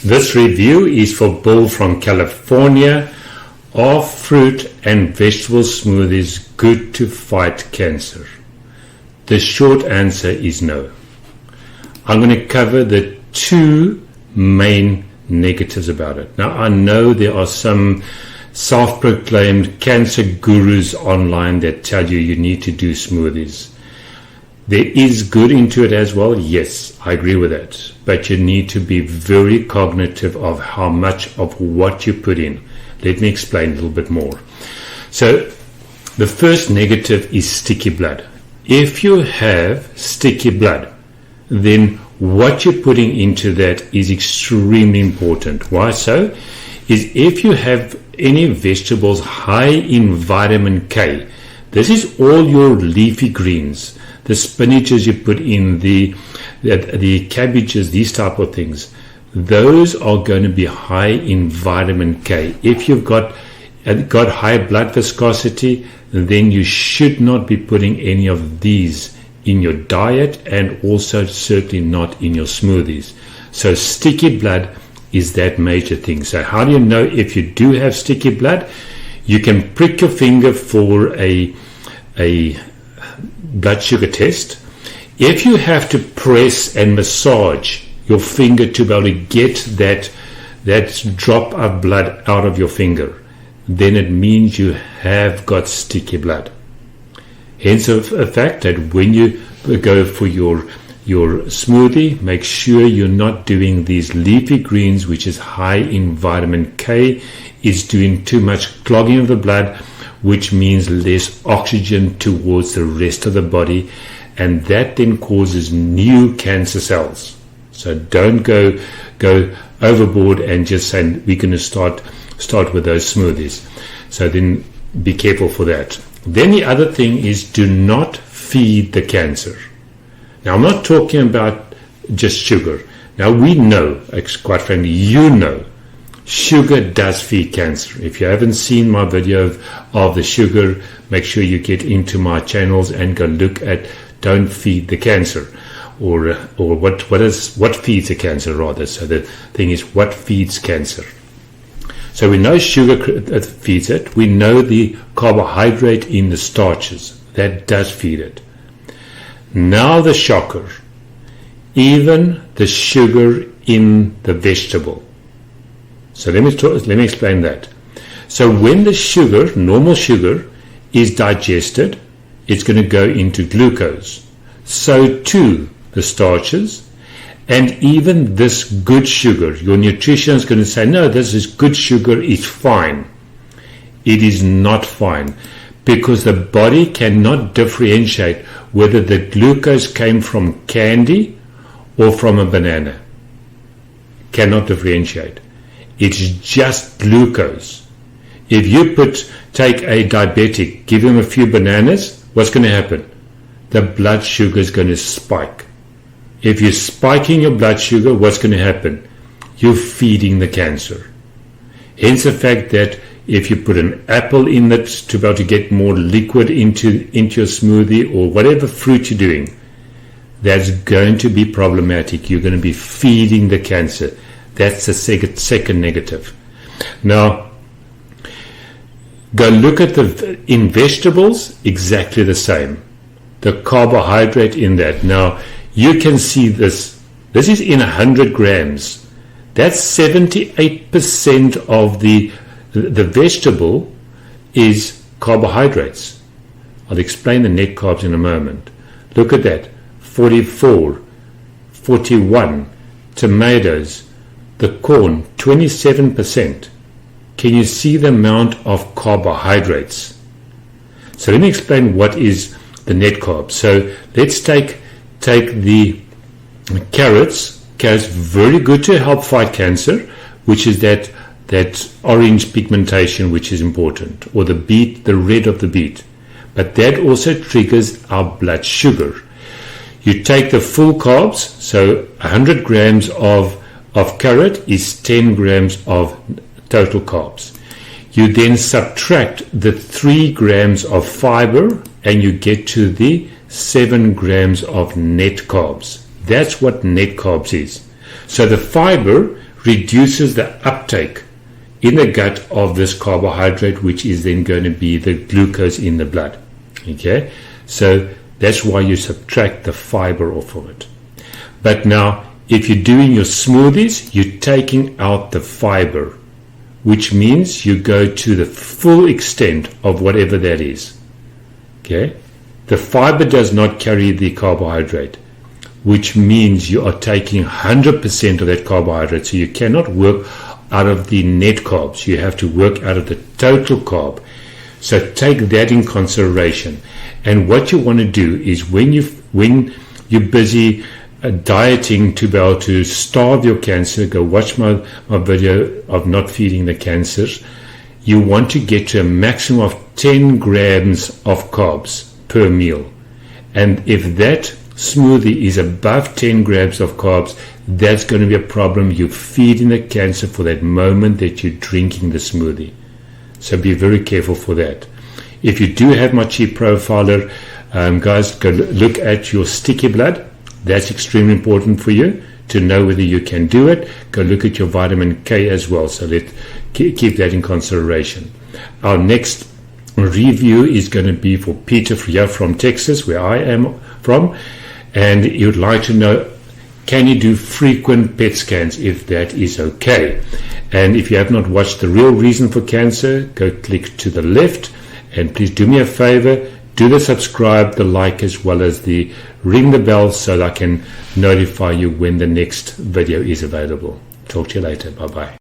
This review is for Bill from California. Are fruit and vegetable smoothies good to fight cancer? The short answer is no. I'm going to cover the two main negatives about it. Now, I know there are some self-proclaimed cancer gurus online that tell you need to do smoothies. There is good into it as well. Yes, I agree with that. But you need to be very cognitive of how much of what you put in. Let me explain a little bit more. So, the first negative is sticky blood. If you have sticky blood, then what you're putting into that is extremely important. Why so? Is if you have any vegetables high in vitamin K, this is all your leafy greens, the spinaches you put in, the cabbages, these type of things, those are going to be high in vitamin K. If you've got high blood viscosity, then you should not be putting any of these in your diet, and also certainly not in your smoothies. So sticky blood is that major thing. So how do you know if you do have sticky blood? You can prick your finger for a blood sugar test. If you have to press and massage your finger to be able to get that drop of blood out of your finger, then it means you have got sticky blood. Hence a fact that when you go for your smoothie, make sure you're not doing these leafy greens, which is high in vitamin K, is doing too much clogging of the blood, which means less oxygen towards the rest of the body, and that then causes new cancer cells. So don't go overboard and just say we're going to start with those smoothies. So then be careful for that. Then the other thing is, do not feed the cancer. Now, I'm not talking about just sugar. Now, we know, quite frankly, you know, sugar does feed cancer. If you haven't seen my video of the sugar, make sure you get into my channels and go look at Don't Feed the Cancer, or what feeds the cancer, rather. So the thing is, what feeds cancer? So we know sugar feeds it. We know the carbohydrate in the starches. That does feed it. Now the shocker. Even the sugar in the vegetable. So let me explain that. So when the sugar, normal sugar, is digested, it's going to go into glucose. So too the starches. And even this good sugar, your nutrition is going to say, no, this is good sugar, it's fine. It is not fine, because the body cannot differentiate whether the glucose came from candy or from a banana. Cannot differentiate. It's just glucose. If you take a diabetic, give him a few bananas, what's going to happen? The blood sugar is going to spike. If you're spiking your blood sugar, what's going to happen? You're feeding the cancer. Hence the fact that if you put an apple in it to be able to get more liquid into your smoothie, or whatever fruit you're doing, that's going to be problematic. You're going to be feeding the cancer. That's the second negative. Now, go look at in vegetables, exactly the same. The carbohydrate in that. Now, you can see this. This is in 100 grams. That's 78% of the vegetable is carbohydrates. I'll explain the net carbs in a moment. Look at that. 44, 41, tomatoes, the corn, 27%. Can you see the amount of carbohydrates? So let me explain what is the net carbs. So let's take the carrots. Carrots, very good to help fight cancer, which is that orange pigmentation, which is important, or the beet, the red of the beet. But that also triggers our blood sugar. You take the full carbs, so 100 grams of carrot is 10 grams of total carbs. You then subtract the 3 grams of fiber, and you get to the 7 grams of net carbs. That's what net carbs is. So the fiber, reduces the uptake in the gut of this carbohydrate, which is then going to be the glucose in the blood. Okay, so that's why you subtract the fiber off of it. But now, if you're doing your smoothies, you're taking out the fiber, which means you go to the full extent of whatever that is. Okay, the fiber does not carry the carbohydrate, which means you are taking 100% of that carbohydrate. So you cannot work out of the net carbs. You have to work out of the total carb. So take that in consideration. And what you want to do is when you're busy dieting to be able to starve your cancer, go watch my video of not feeding the cancers. You want to get to a maximum of 10 grams of carbs per meal. And if that smoothie is above 10 grams of carbs, that's going to be a problem. You're feeding the cancer for that moment that you're drinking the smoothie. So be very careful for that. If you do have my cheap profiler, guys, go look at your sticky blood. That's extremely important for you to know whether you can do it. Go look at your vitamin K as well. So keep that in consideration. Our next review is going to be for Peter here from Texas, where I am from. And you'd like to know, can you do frequent PET scans if that is okay? And if you have not watched The Real Reason for Cancer, go click to the left. And please do me a favor, do the subscribe, the like, as well as the ring the bell so that I can notify you when the next video is available. Talk to you later. Bye-bye.